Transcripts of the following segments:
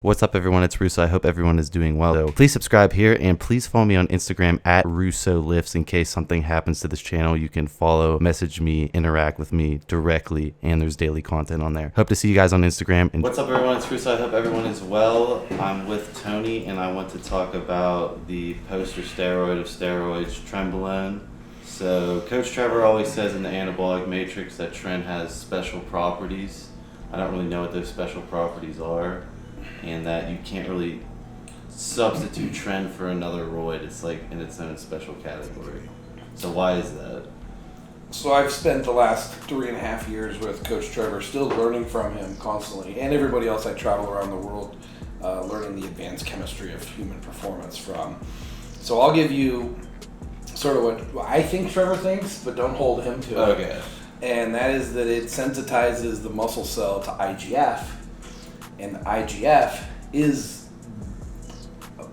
What's up, everyone? It's Russo. I hope everyone is doing well. So please subscribe here and please follow me on Instagram at RussoLifts. In case something happens to this channel, you can follow, message me, interact with me directly, and there's daily content on there. Hope to see you guys on Instagram. And what's up, everyone? It's Russo. I hope everyone is well. I'm with Tony, and I want to talk about the poster steroid of steroids, Trenbolone. So Coach Trevor always says in the Anabolic Matrix that Tren has special properties. I don't really know what those special properties are, and that you can't really substitute Tren for another roid. It's like in its own special category. So why is that? So I've spent the last 3.5 years with Coach Trevor, still learning from him constantly, and everybody else I travel around the world, learning the advanced chemistry of human performance from. So I'll give you sort of what I think Trevor thinks, but don't hold him to it. Okay. And that is that it sensitizes the muscle cell to IGF. And IGF is,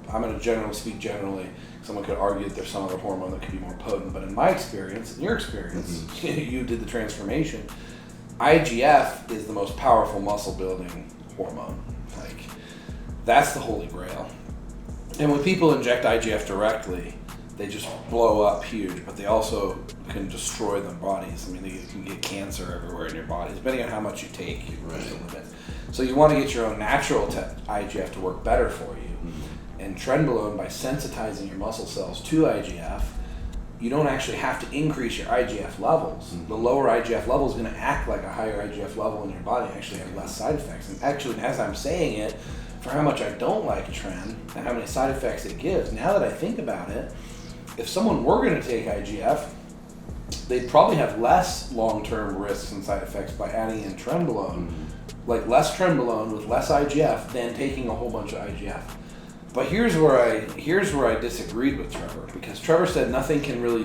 I'm going to speak generally. Someone could argue that there's some other hormone that could be more potent, but in my experience, in your experience, you did the transformation, IGF is the most powerful muscle building hormone. Like, that's the holy grail. And when people inject IGF directly, they just blow up huge, but they also can destroy their bodies. I mean, you can get cancer everywhere in your body, depending on how much you take. There's a limit. So you want to get your own natural IGF to work better for you. And Trenbolone, by sensitizing your muscle cells to IGF, you don't actually have to increase your IGF levels. The lower IGF level is going to act like a higher IGF level in your body and actually have less side effects. And actually, as I'm saying it, for how much I don't like Tren and how many side effects it gives, now that I think about it, if someone were going to take IGF, they'd probably have less long-term risks and side effects by adding in Trenbolone, like less Trenbolone with less IGF than taking a whole bunch of IGF. But here's where I disagreed with Trevor, because Trevor said nothing can really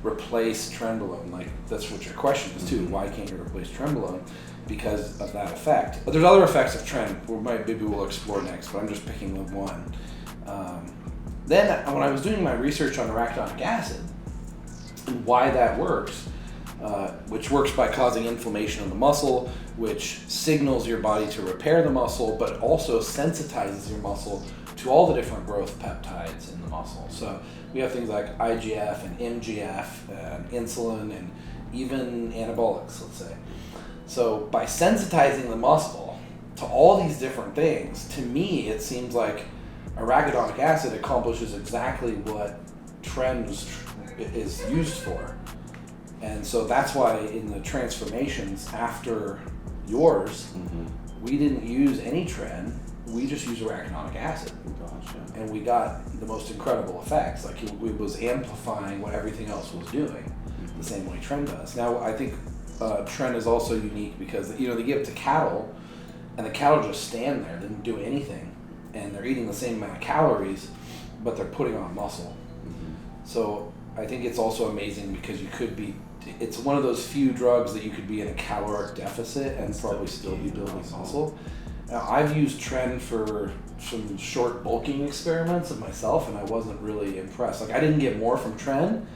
replace Trenbolone. Like, that's what your question is too. Why can't you replace Trenbolone? Because of that effect. But there's other effects of Tren maybe we'll explore next, but I'm just picking the one. Then when I was doing my research on arachidonic acid and why that works, which works by causing inflammation of the muscle, which signals your body to repair the muscle, but also sensitizes your muscle to all the different growth peptides in the muscle. So we have things like IGF and MGF and insulin and even anabolics, let's say. So by sensitizing the muscle to all these different things, to me it seems like arachidonic acid accomplishes exactly what Tren is used for. And so that's why in the transformations after yours, we didn't use any Tren, we just used arachidonic acid. Gotcha. And we got the most incredible effects. Like, it was amplifying what everything else was doing, the same way Tren does. Now, I think Tren is also unique because, they give it to cattle, and the cattle just stand there, they didn't do anything. And they're eating the same amount of calories, but they're putting on muscle. So I think it's also amazing because it's one of those few drugs that you could be in a caloric deficit and probably still be building muscle. Now, I've used Tren for some short bulking experiments of myself, and I wasn't really impressed. Like, I didn't get more from Tren,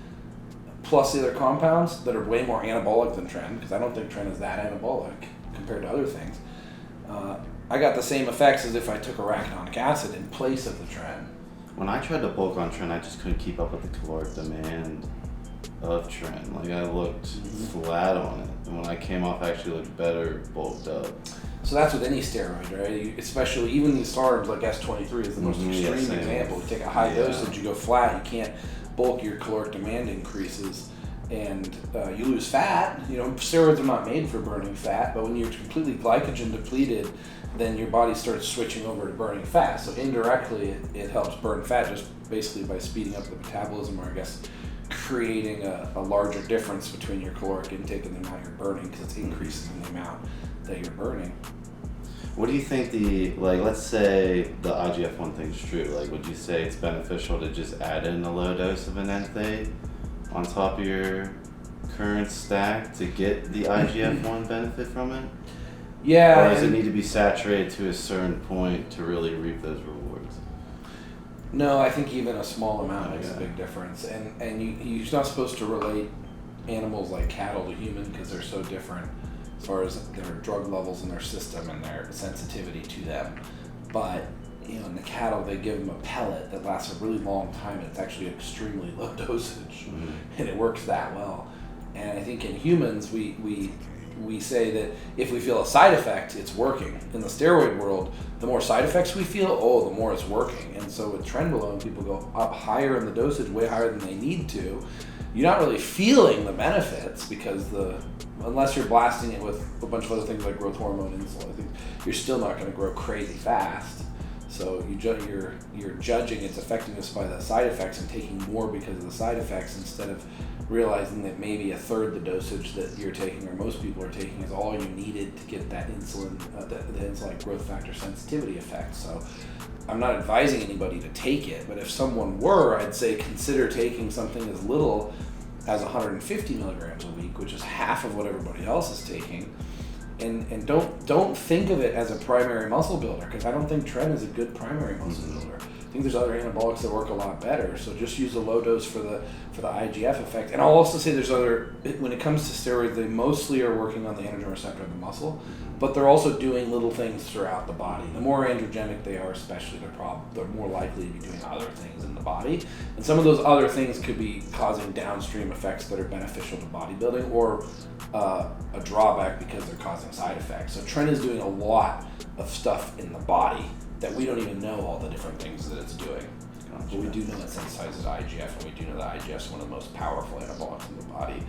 plus the other compounds that are way more anabolic than Tren, because I don't think Tren is that anabolic compared to other things. I got the same effects as if I took arachidonic acid in place of the Tren. When I tried to bulk on Tren, I just couldn't keep up with the caloric demand of Tren. Like, I looked flat on it, and when I came off, I actually looked better bulked up. So that's with any steroid, right? Especially even these SARMs, like S23 is the most extreme example. You take a high dosage, you go flat, you can't bulk, your caloric demand increases, and you lose fat. Steroids are not made for burning fat, but when you're completely glycogen depleted, then your body starts switching over to burning fat. So indirectly, it helps burn fat just basically by speeding up the metabolism, or I guess creating a larger difference between your caloric intake and the amount you're burning, because it's increasing the amount that you're burning. What do you think let's say the IGF-1 thing's true, would you say it's beneficial to just add in a low dose of an enthate on top of your current stack to get the IGF-1 benefit from it? Yeah. Or does it need to be saturated to a certain point to really reap those rewards? No, I think even a small amount makes a big difference. And you're not supposed to relate animals like cattle to human because they're so different as far as their drug levels in their system and their sensitivity to them. but in the cattle, they give them a pellet that lasts a really long time, and it's actually extremely low dosage, and it works that well. And I think in humans, we say that if we feel a side effect, it's working. In the steroid world, the more side effects we feel, the more it's working. And so with Trenbolone, people go up higher in the dosage, way higher than they need to. You're not really feeling the benefits because unless you're blasting it with a bunch of other things like growth hormone, insulin, I think you're still not going to grow crazy fast. So you're judging its effectiveness by the side effects and taking more because of the side effects instead of realizing that maybe a third the dosage that you're taking or most people are taking is all you needed to get that insulin, the insulin growth factor sensitivity effect. So I'm not advising anybody to take it, but if someone were, I'd say consider taking something as little as 150 milligrams a week, which is half of what everybody else is taking. And don't think of it as a primary muscle builder, because I don't think Tren is a good primary muscle builder. I think there's other anabolics that work a lot better. So just use a low dose for the IGF effect. And I'll also say when it comes to steroids, they mostly are working on the androgen receptor of the muscle, but they're also doing little things throughout the body. The more androgenic they are, especially, they're more likely to be doing other things in the body. And some of those other things could be causing downstream effects that are beneficial to bodybuilding, or a drawback because they're causing side effects. So Tren is doing a lot of stuff in the body that we don't even know all the different things that it's doing. But we do know it sensitizes IGF, and we do know that IGF is one of the most powerful anabolics in the body,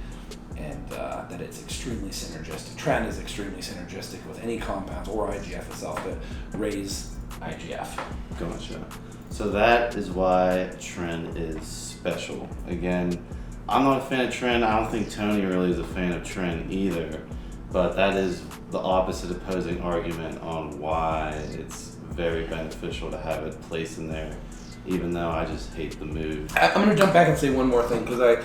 and that it's extremely synergistic. Tren is extremely synergistic with any compounds or IGF itself that raise IGF. Gotcha. So that is why Tren is special. Again, I'm not a fan of Tren. I don't think Tony really is a fan of Tren either. But that is the opposite opposing argument on why it's very beneficial to have it placed in there, even though I just hate the move. I'm going to jump back and say one more thing, because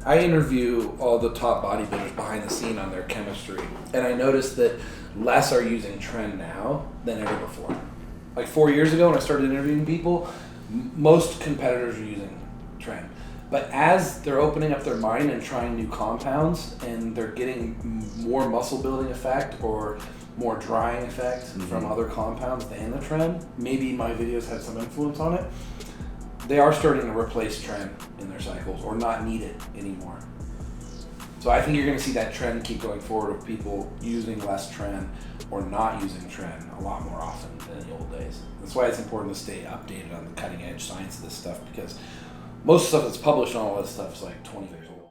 I interview all the top bodybuilders behind the scene on their chemistry, and I noticed that less are using Tren now than ever before. Like 4 years ago when I started interviewing people, most competitors are using Tren. But as they're opening up their mind and trying new compounds, and they're getting more muscle building effect or more drying effect from other compounds than the Tren, maybe my videos had some influence on it, they are starting to replace Tren in their cycles or not need it anymore. So I think you're going to see that trend keep going forward of people using less Tren or not using Tren a lot more often than in the old days. That's why it's important to stay updated on the cutting edge science of this stuff, because most stuff that's published on all this stuff is like 20 years old.